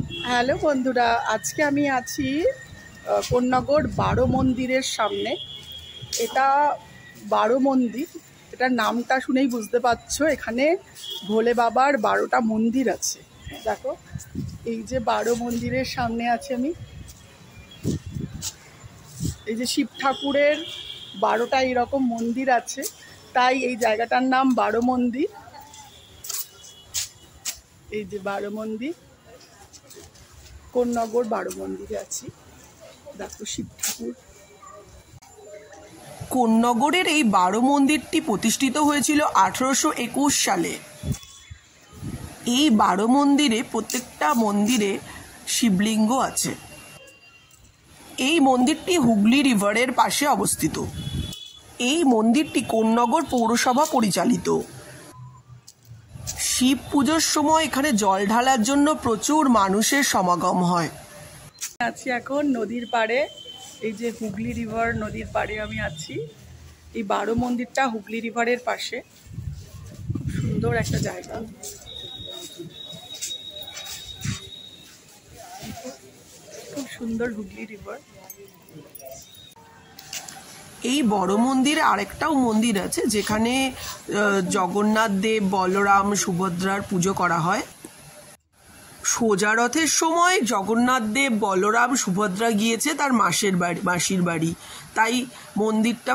Hello বন্ধুরা, আজকে আমি আছি কোন্নগর বারো মন্দিরের সামনে। এটা বারো মন্দির, এটার নামটা শুনেই বুঝতে পারছো এখানে ভোলে বাবার 12টা মন্দির আছে। দেখো, এই যে বারো মন্দিরের সামনে আছে আমি, এই যে শিব ঠাকুরের 12টা এরকম মন্দির আছে, তাই এই জায়গাটার নাম বারো মন্দির। এই যে বারো মন্দির, কোন্নগর বারো মন্দিরে আছি। দেখো শিব ঠাকুর। কোন্নগরের এই বারো মন্দিরটি প্রতিষ্ঠিত হয়েছিল 1821 সালে। এই বারো মন্দিরে প্রত্যেকটা মন্দিরে শিবলিঙ্গ আছে। এই মন্দিরটি হুগলি রিভারের পাশে অবস্থিত। এই মন্দিরটি কোন্নগর পৌরসভা পরিচালিত। শিব পুজোর সময় এখানে জল ঢালার জন্য প্রচুর মানুষের সমাগম হয়। আছি এখন নদীর পাড়ে, এই যে হুগলি রিভার নদীর পাড়ে আমি আছি। এই বারো মন্দিরটা হুগলি রিভারের পাশে, খুব সুন্দর একটা জায়গা। খুব সুন্দর হুগলি রিভার। এই বড় মন্দিরে আরেকটাও মন্দির আছে যেখানে জগন্নাথ দেব, বলরাম, সুভদ্রার পুজো করা হয়। সোজা রথের সময় জগন্নাথ দেব, বলরাম, সুভদ্রা গিয়েছে তার মাসির বাড়ি, তাই মন্দিরটা